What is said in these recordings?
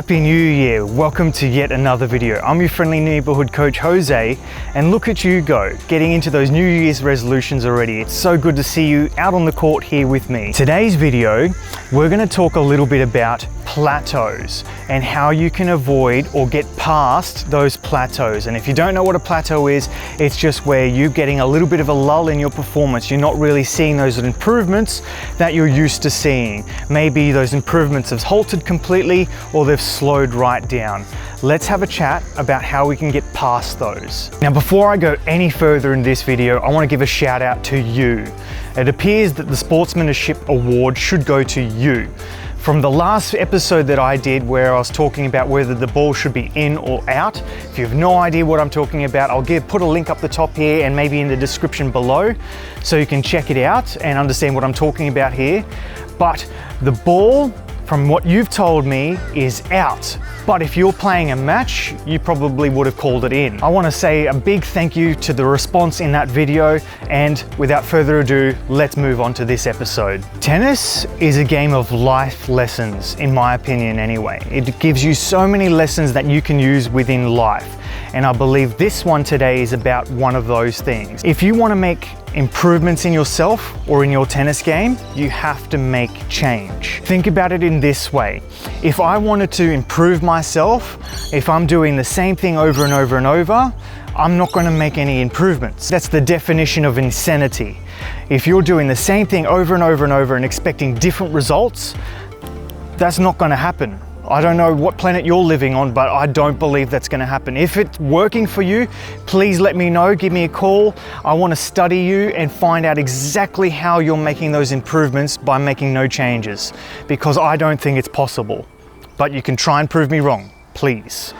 Happy New Year! Welcome to yet another video. I'm your friendly neighborhood coach Jose, and look at you go, getting into those New Year's resolutions already. It's so good to see you out on the court here with me. Today's video, we're going to talk a little bit about plateaus and how you can avoid or get past those plateaus. And if you don't know what a plateau is, it's just where you're getting a little bit of a lull in your performance. You're not really seeing those improvements that you're used to seeing. Maybe those improvements have halted completely or they've slowed right down. Let's have a chat about how we can get past those. Now, before I go any further in this video, I want to give a shout out to you. It appears that the Sportsmanship Award should go to you. From the last episode that I did where I was talking about whether the ball should be in or out, if you have no idea what I'm talking about, I'll put a link up the top here and maybe in the description below so you can check it out and understand what I'm talking about here. But the ball, from what you've told me, is out. But if you're playing a match, you probably would have called it in. I want to say a big thank you to the response in that video, and without further ado, let's move on to this episode. Tennis is a game of life lessons, in my opinion anyway. It gives you so many lessons that you can use within life. And I believe this one today is about one of those things. If you want to make improvements in yourself or in your tennis game, you have to make change. Think about it in this way. If I wanted to improve myself, if I'm doing the same thing over and over and over, I'm not going to make any improvements. That's the definition of insanity. If you're doing the same thing over and over and over and expecting different results, that's not going to happen. I don't know what planet you're living on, but I don't believe that's going to happen. If it's working for you, please let me know, give me a call. I want to study you and find out exactly how you're making those improvements by making no changes, because I don't think it's possible. But you can try and prove me wrong, please.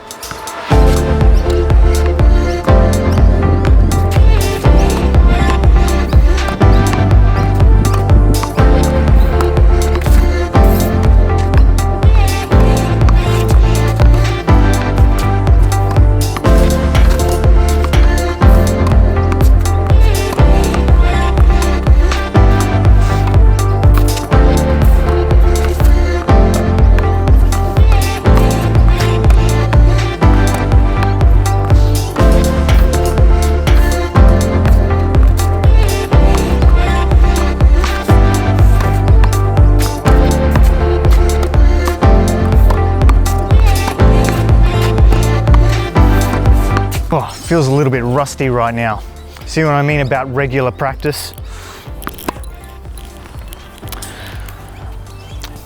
Oh, feels a little bit rusty right now. See what I mean about regular practice?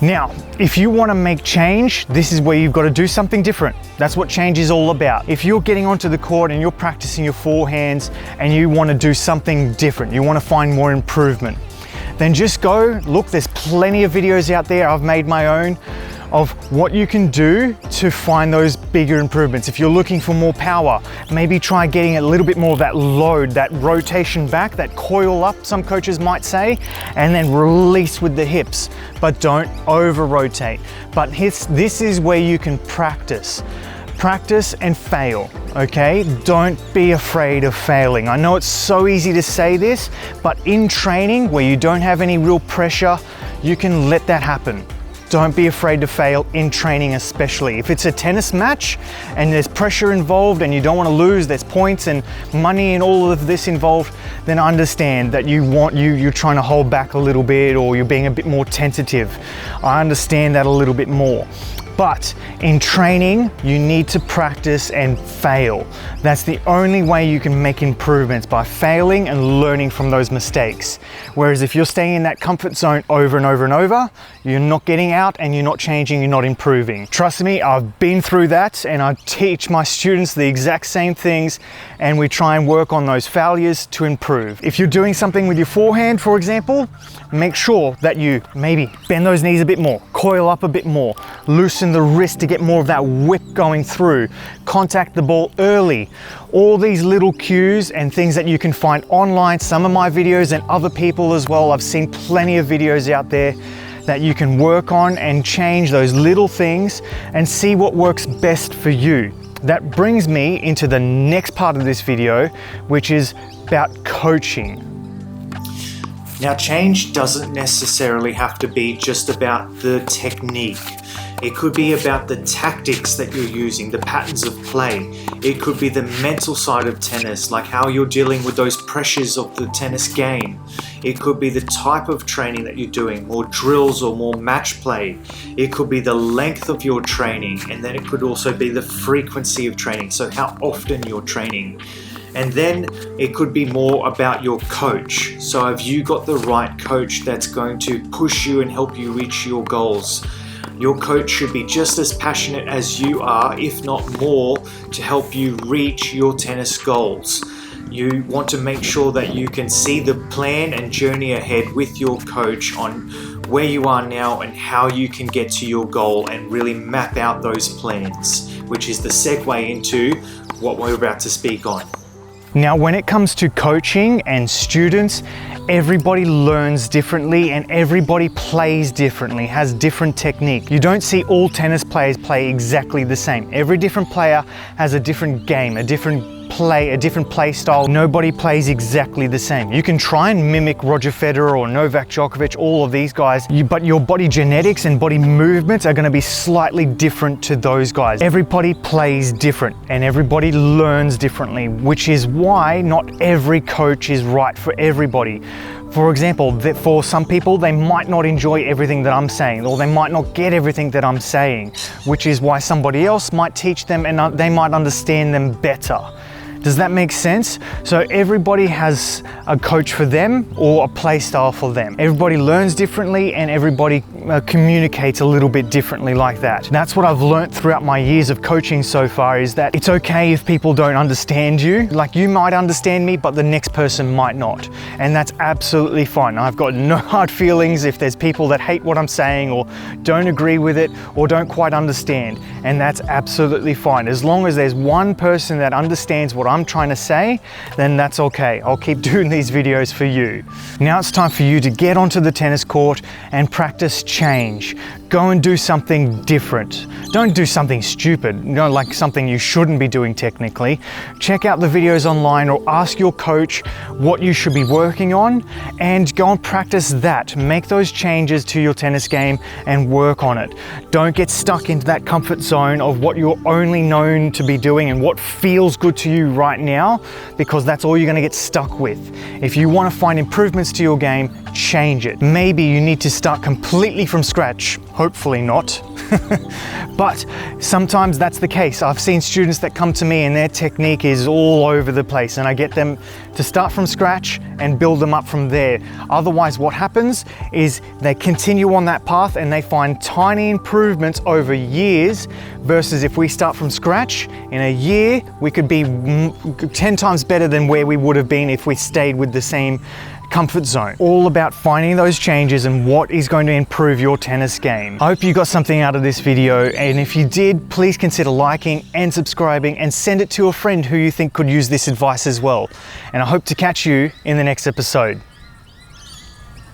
Now, if you want to make change, this is where you've got to do something different. That's what change is all about. If you're getting onto the court and you're practicing your forehands and you want to do something different, you want to find more improvement, then just go look. There's plenty of videos out there. I've made my own of what you can do to find those bigger improvements. If you're looking for more power, maybe try getting a little bit more of that load, that rotation back, that coil up, some coaches might say, and then release with the hips, but don't over rotate. But this is where you can practice and fail, okay? Don't be afraid of failing. I know it's so easy to say this, but in training where you don't have any real pressure, you can let that happen. Don't be afraid to fail in training, especially. If it's a tennis match and there's pressure involved and you don't want to lose, there's points and money and all of this involved, then understand that you're trying to hold back a little bit or you're being a bit more tentative. I understand that a little bit more. But in training, you need to practice and fail. That's the only way you can make improvements, by failing and learning from those mistakes. Whereas if you're staying in that comfort zone over and over and over, you're not getting out and you're not changing, you're not improving. Trust me, I've been through that, and I teach my students the exact same things, and we try and work on those failures to improve. If you're doing something with your forehand, for example, make sure that you maybe bend those knees a bit more, coil up a bit more, loosen the wrist to get more of that whip going through, contact the ball early. All these little cues and things that you can find online, some of my videos and other people as well. I've seen plenty of videos out there that you can work on and change those little things and see what works best for you. That brings me into the next part of this video, which is about coaching. Now, change doesn't necessarily have to be just about the technique. It could be about the tactics that you're using, the patterns of play. It could be the mental side of tennis, like how you're dealing with those pressures of the tennis game. It could be the type of training that you're doing, more drills or more match play. It could be the length of your training, and then it could also be the frequency of training, so how often you're training. And then it could be more about your coach. So have you got the right coach that's going to push you and help you reach your goals? Your coach should be just as passionate as you are, if not more, to help you reach your tennis goals. You want to make sure that you can see the plan and journey ahead with your coach on where you are now and how you can get to your goal, and really map out those plans, which is the segue into what we're about to speak on. Now, when it comes to coaching and students, everybody learns differently and everybody plays differently, has different technique. You don't see all tennis players play exactly the same. Every different player has a different game, a different play style. Nobody plays exactly the same. You can try and mimic Roger Federer or Novak Djokovic, all of these guys, but your body genetics and body movements are going to be slightly different to those guys. Everybody plays different and everybody learns differently, which is why not every coach is right for everybody. For example, for some people, they might not enjoy everything that I'm saying, or they might not get everything that I'm saying, which is why somebody else might teach them and they might understand them better. Does that make sense? So everybody has a coach for them or a play style for them. Everybody learns differently and everybody communicates a little bit differently like that. That's what I've learned throughout my years of coaching so far, is that it's okay if people don't understand you. Like, you might understand me, but the next person might not. And that's absolutely fine. I've got no hard feelings if there's people that hate what I'm saying or don't agree with it or don't quite understand. And that's absolutely fine. As long as there's one person that understands what I'm trying to say, then that's okay. I'll keep doing these videos for you. Now it's time for you to get onto the tennis court and practice change. Go and do something different. Don't do something stupid, like something you shouldn't be doing technically. Check out the videos online or ask your coach what you should be working on and go and practice that. Make those changes to your tennis game and work on it. Don't get stuck into that comfort zone of what you're only known to be doing and what feels good to you right now, because that's all you're going to get stuck with. If you want to find improvements to your game, change it. Maybe you need to start completely from scratch. Hopefully not. But sometimes that's the case. I've seen students that come to me and their technique is all over the place, and I get them to start from scratch and build them up from there. Otherwise, what happens is they continue on that path and they find tiny improvements over years, versus if we start from scratch, in a year we could be 10 times better than where we would have been if we stayed with the same comfort zone. All about finding those changes and what is going to improve your tennis game. I hope you got something out of this video, and if you did, please consider liking and subscribing and send it to a friend who you think could use this advice as well. And I hope to catch you in the next episode.